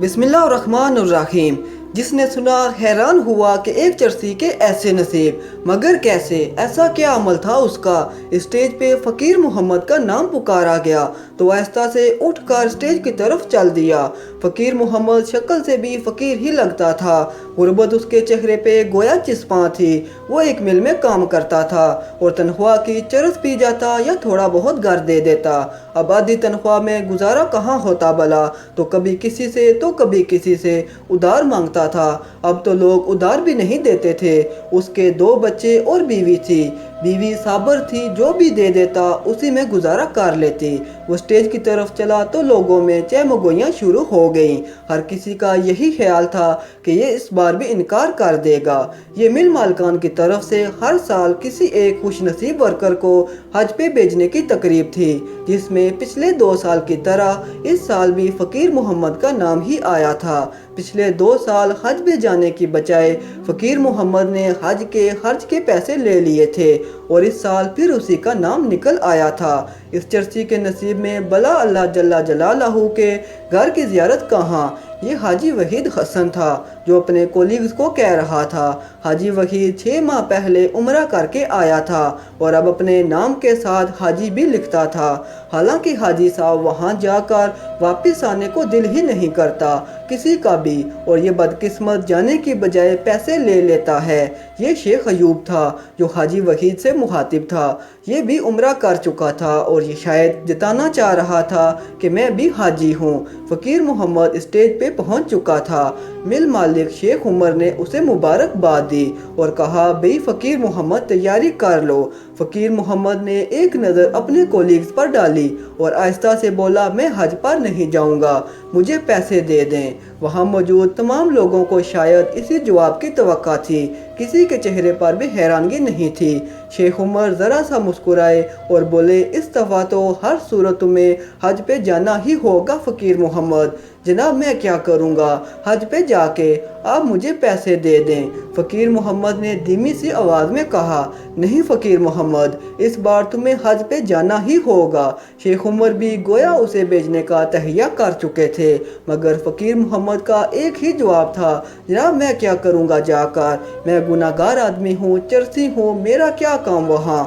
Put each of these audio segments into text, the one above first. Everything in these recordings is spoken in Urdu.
بسم اللہ الرحمن الرحیم۔ جس نے سنا حیران ہوا کہ ایک چرسی کے ایسے نصیب، مگر کیسے، ایسا کیا عمل تھا اس کا۔ اسٹیج پہ فقیر محمد کا نام پکارا گیا تو آہستہ سے اٹھ کر اسٹیج کی طرف چل دیا۔ فقیر محمد شکل سے بھی فقیر ہی لگتا تھا، غربت اس کے چہرے پہ گویا چسپاں تھی۔ وہ ایک مل میں کام کرتا تھا اور تنخواہ کی چرس پی جاتا یا تھوڑا بہت گھر دے دیتا۔ اب آدھی تنخواہ میں گزارا کہاں ہوتا بلا، تو کبھی کسی سے تو کبھی کسی سے ادھار مانگتا تھا۔ اب تو لوگ ادھار بھی نہیں دیتے تھے۔ اس کے 2 بچے اور بیوی تھی۔ بیوی صابر تھی، جو بھی دے دیتا اسی میں گزارا کر لیتی۔ وہ اسٹیج کی طرف چلا تو لوگوں میں چہمگوئیاں شروع ہو گئیں۔ ہر کسی کا یہی خیال تھا کہ یہ اس بار بھی انکار کر دے گا۔ یہ مل مالکان کی طرف سے ہر سال کسی ایک خوش نصیب ورکر کو حج پہ بھیجنے کی تقریب تھی، جس میں پچھلے 2 سال کی طرح اس سال بھی فقیر محمد کا نام ہی آیا تھا۔ پچھلے 2 سال حج پہ جانے کی بجائے فقیر محمد نے حج کے خرچ کے پیسے لے لیے تھے اور اس سال پھر اسی کا نام نکل آیا تھا۔ اس چرسی کے نصیب میں بلا اللہ جل جلالہ کے گھر کی زیارت کہاں۔ یہ حاجی وحید حسن تھا جو اپنے کولیگز کو کہہ رہا تھا۔ حاجی وحید 6 ماہ پہلے عمرہ کر کے آیا تھا اور اب اپنے نام کے ساتھ حاجی بھی لکھتا تھا۔ حالانکہ حاجی صاحب وہاں جا کر واپس آنے کو دل ہی نہیں کرتا کسی کا بھی، اور یہ بدقسمت جانے کی بجائے پیسے لے لیتا ہے۔ یہ شیخ ایوب تھا جو حاجی وحید سے مخاطب تھا۔ یہ بھی عمرہ کر چکا تھا اور یہ شاید جتانا چاہ رہا تھا کہ میں بھی حاجی ہوں۔ فقیر محمد اسٹیج پہ پہنچ چکا تھا۔ مل مالک شیخ عمر نے اسے مبارکباد دی اور کہا، بھئی فقیر محمد تیاری کر لو۔ فقیر محمد نے ایک نظر اپنے کولیگز پر ڈالی اور آہستہ سے بولا، میں حج پر نہیں جاؤں گا، مجھے پیسے دے دیں۔ وہاں موجود تمام لوگوں کو شاید اسی جواب کی توقع تھی، کسی کے چہرے پر بھی حیرانگی نہیں تھی۔ شیخ عمر ذرا سا مسکرائے اور بولے، اس دفعہ تو ہر صورت میں حج پہ جانا ہی ہوگا فقیر محمد۔ جناب میں کیا کروں گا، حج پہ جا کے آپ مجھے پیسے دے دیں۔ فقیر محمد نے دھیمی سی آواز میں کہا، نہیں فقیر محمد، اس بار تمہیں حج پہ جانا ہی ہوگا۔ شیخ عمر بھی گویا اسے بھیجنے کا تہیہ کر چکے تھے، مگر فقیر محمد کا ایک ہی جواب تھا، جناب میں کیا کروں گا جا کر، میں گناہگار آدمی ہوں، چرسی ہوں، میرا کیا کام وہاں،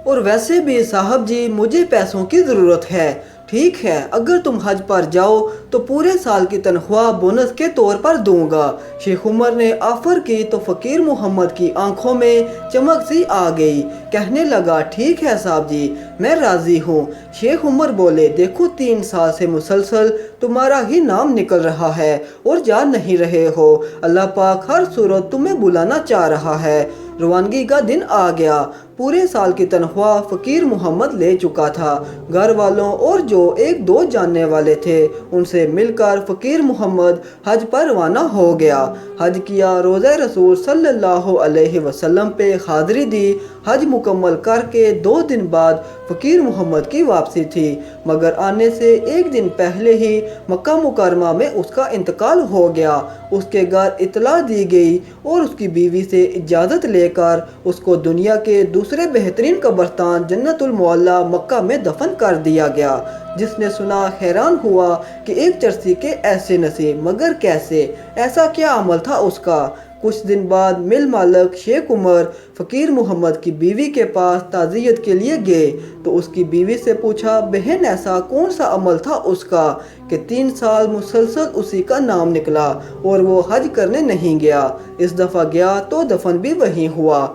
اور ویسے بھی صاحب جی مجھے پیسوں کی ضرورت ہے۔ ٹھیک ہے، اگر تم حج پر جاؤ تو پورے سال کی تنخواہ بونس کے طور پر دوں گا۔ شیخ عمر نے آفر کی تو فقیر محمد کی آنکھوں میں چمک سی آ گئی، کہنے لگا، ٹھیک ہے صاحب جی، میں راضی ہوں۔ شیخ عمر بولے، دیکھو 3 سال سے مسلسل تمہارا ہی نام نکل رہا ہے اور جا نہیں رہے ہو۔ اللہ پاک ہر صورت تمہیں بلانا چاہ رہا ہے۔ روانگی کا دن آ گیا۔ پورے سال کی تنخواہ فقیر محمد لے چکا تھا۔ گھر والوں اور جو 1-2 جاننے والے تھے ان سے مل کر فقیر محمد حج پر روانہ ہو گیا۔ حج کیا، روضہ رسول صلی اللہ علیہ وسلم پہ حاضری دی۔ حج مکمل کر کے 2 دن بعد فقیر محمد کی واپسی تھی، مگر آنے سے 1 دن پہلے ہی مکہ مکرمہ میں اس کا انتقال ہو گیا۔ اس کے گھر اطلاع دی گئی اور اس کی بیوی سے اجازت لے کر اس کو دنیا کے دوسرے بہترین قبرستان جنت المعلی مکہ میں دفن کر دیا گیا۔ جس نے سنا حیران ہوا کہ ایک چرسی کے ایسے نصیب، مگر کیسے، ایسا کیا عمل تھا اس کا۔ کچھ دن بعد مل مالک شیخ عمر فقیر محمد کی بیوی کے پاس تعزیت کے لیے گئے تو اس کی بیوی سے پوچھا، بہن ایسا کون سا عمل تھا اس کا کہ 3 سال مسلسل اسی کا نام نکلا اور وہ حج کرنے نہیں گیا، اس دفعہ گیا تو دفن بھی وہیں ہوا۔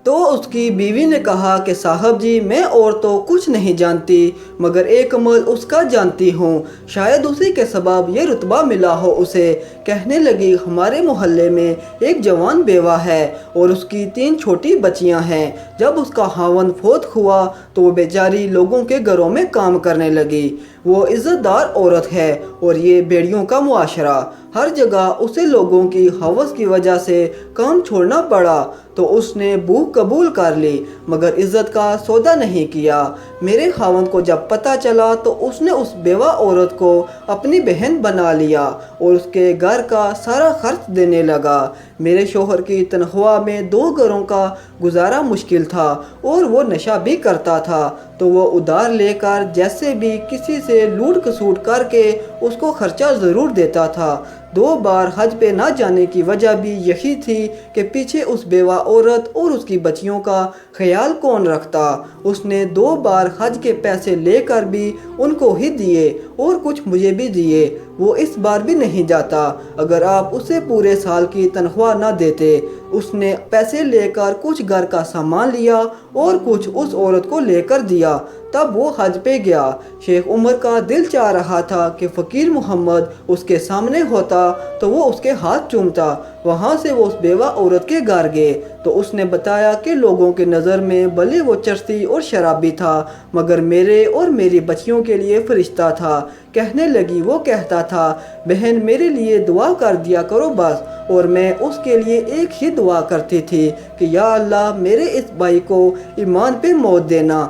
تو اس کی بیوی نے کہا کہ صاحب جی میں اور تو کچھ نہیں جانتی، مگر ایک عمل اس کا جانتی ہوں، شاید اسی کے سبب یہ رتبہ ملا ہو اسے۔ کہنے لگی، ہمارے محلے میں ایک جوان بیوہ ہے اور اس کی 3 چھوٹی بچیاں ہیں۔ جب اس کا خاوند فوت ہوا تو وہ بیچاری لوگوں کے گھروں میں کام کرنے لگی۔ وہ عزت دار عورت ہے اور یہ بیڑیوں کا معاشرہ، ہر جگہ اسے لوگوں کی ہوس کی وجہ سے کام چھوڑنا پڑا تو اس نے بھوک قبول کر لی، مگر عزت کا سودا نہیں کیا۔ میرے خاوند کو جب پتہ چلا تو اس نے اس بیوہ عورت کو اپنی بہن بنا لیا اور اس کے گھر کا سارا خرچ دینے لگا۔ میرے شوہر کی تنخواہ میں 2 گھروں کا گزارا مشکل تھا اور وہ نشہ بھی کرتا تھا، تو وہ ادھار لے کر جیسے بھی کسی سے لوٹ کسوٹ کر کے اس کو خرچہ ضرور دیتا تھا۔ 2 بار حج پہ نہ جانے کی وجہ بھی یہی تھی کہ پیچھے اس بیوہ عورت اور اس کی بچیوں کا خیال کون رکھتا۔ اس نے 2 بار حج کے پیسے لے کر بھی ان کو ہی دیے اور کچھ مجھے بھی دیے۔ وہ اس بار بھی نہیں جاتا اگر آپ اسے پورے سال کی تنخواہ نہ دیتے۔ اس نے پیسے لے کر کچھ گھر کا سامان لیا اور کچھ اس عورت کو لے کر دیا، تب وہ حج پہ گیا۔ شیخ عمر کا دل چاہ رہا تھا کہ فقیر محمد اس کے سامنے ہوتا تو وہ اس کے ہاتھ چومتا۔ وہاں سے وہ اس بیوہ عورت کے گھر گئے تو اس نے بتایا کہ لوگوں کے نظر میں بھلے وہ چرسی اور شرابی تھا مگر میرے اور میری بچیوں کے لیے فرشتہ تھا۔ کہنے لگی، وہ کہتا تھا، بہن میرے لیے دعا کر دیا کرو بس، اور میں اس کے لیے ایک ہی دعا کرتی تھی کہ یا اللہ میرے اس بھائی کو ایمان پہ موت دینا۔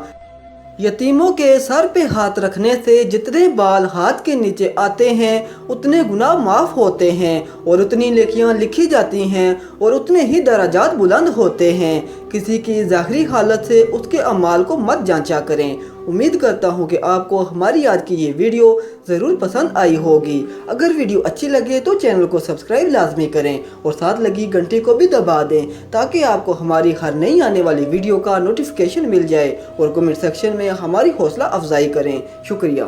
یتیموں کے سر پہ ہاتھ رکھنے سے جتنے بال ہاتھ کے نیچے آتے ہیں اتنے گناہ معاف ہوتے ہیں اور اتنی نیکیاں لکھی جاتی ہیں اور اتنے ہی درجات بلند ہوتے ہیں۔ کسی کی ظاہری حالت سے اس کے اعمال کو مت جانچا کریں۔ امید کرتا ہوں کہ آپ کو ہماری آج کی یہ ویڈیو ضرور پسند آئی ہوگی۔ اگر ویڈیو اچھی لگے تو چینل کو سبسکرائب لازمی کریں اور ساتھ لگی گھنٹی کو بھی دبا دیں تاکہ آپ کو ہماری ہر نئی آنے والی ویڈیو کا نوٹیفیکیشن مل جائے، اور کمنٹ سیکشن میں ہماری حوصلہ افزائی کریں۔ شکریہ۔